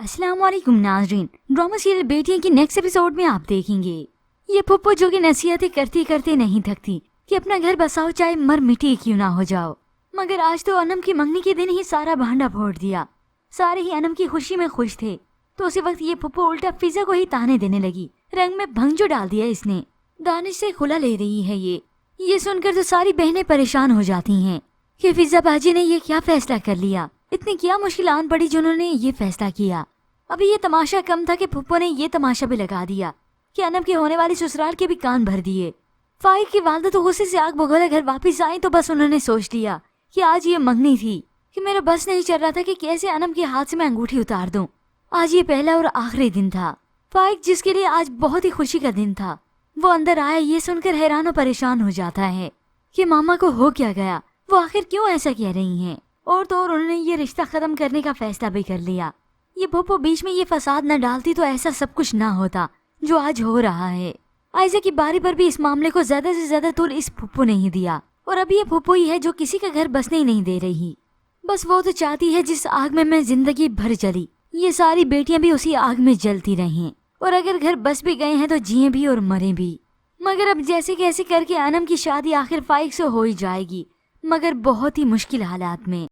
अस्सलाम वालेकुम नाज़रीन। ड्रामा सीरियल बेटियां की नेक्स्ट एपिसोड में आप देखेंगे ये फुप्पो जो कि नसीहतें करते करते नहीं थकती कि अपना घर बसाओ चाहे मर मिट्टी क्यों ना हो जाओ। मगर आज तो अनम की मंगनी के दिन ही सारा भांडा फोड़ दिया। सारे ही अनम की खुशी में खुश थे तो उसी वक्त ये फुप्पो उल्टा फिजा को ही ताने देने लगी। रंग में भंग जो डाल दिया इसने। दानिश से खुला ले रही है ये सुनकर तो सारी बहनें परेशान हो जाती हैं कि फिजा बाजी ने ये क्या फैसला कर लिया। इतनी क्या मुश्किल आन पड़ी जिन्होंने ये फैसला किया। अभी ये तमाशा कम था कि फुप्पो ने ये तमाशा भी लगा दिया कि अनम के होने वाली ससुराल के भी कान भर दिए। फाइक की वालदा तो गुस्से से आग बगोला घर वापस आई तो बस उन्होंने सोच लिया कि आज ये मंगनी थी कि मेरा बस नहीं चल रहा था कि कैसे अनम के हाथ से मैं अंगूठी उतार दूं। आज ये पहला और आखिरी दिन था। फाइक जिसके लिए आज बहुत ही खुशी का दिन था वो अंदर आया ये सुनकर हैरान और परेशान हो जाता है कि मामा को हो क्या गया, वो आखिर क्यों ऐसा कह रही हैं। और तो और उन्होंने ये रिश्ता खत्म करने का फैसला भी कर लिया। ये फुप्पो बीच में ये फसाद न डालती तो ऐसा सब कुछ ना होता जो आज हो रहा है। आयशा की बारी पर भी इस मामले को ज्यादा से ज्यादा तूल इस फुप्पो ने ही दिया और अब ये फुप्पो ही है जो किसी का घर बसने ही नहीं दे रही। बस वो तो चाहती है जिस आग में मैं जिंदगी भर जली ये सारी बेटियां भी उसी आग में जलती रहें और अगर घर बस भी गए हैं तो जिए भी और मरे भी। मगर अब जैसे कैसे करके अनम की शादी आखिर फाइक से हो ही जाएगी, मगर बहुत ही मुश्किल हालात में।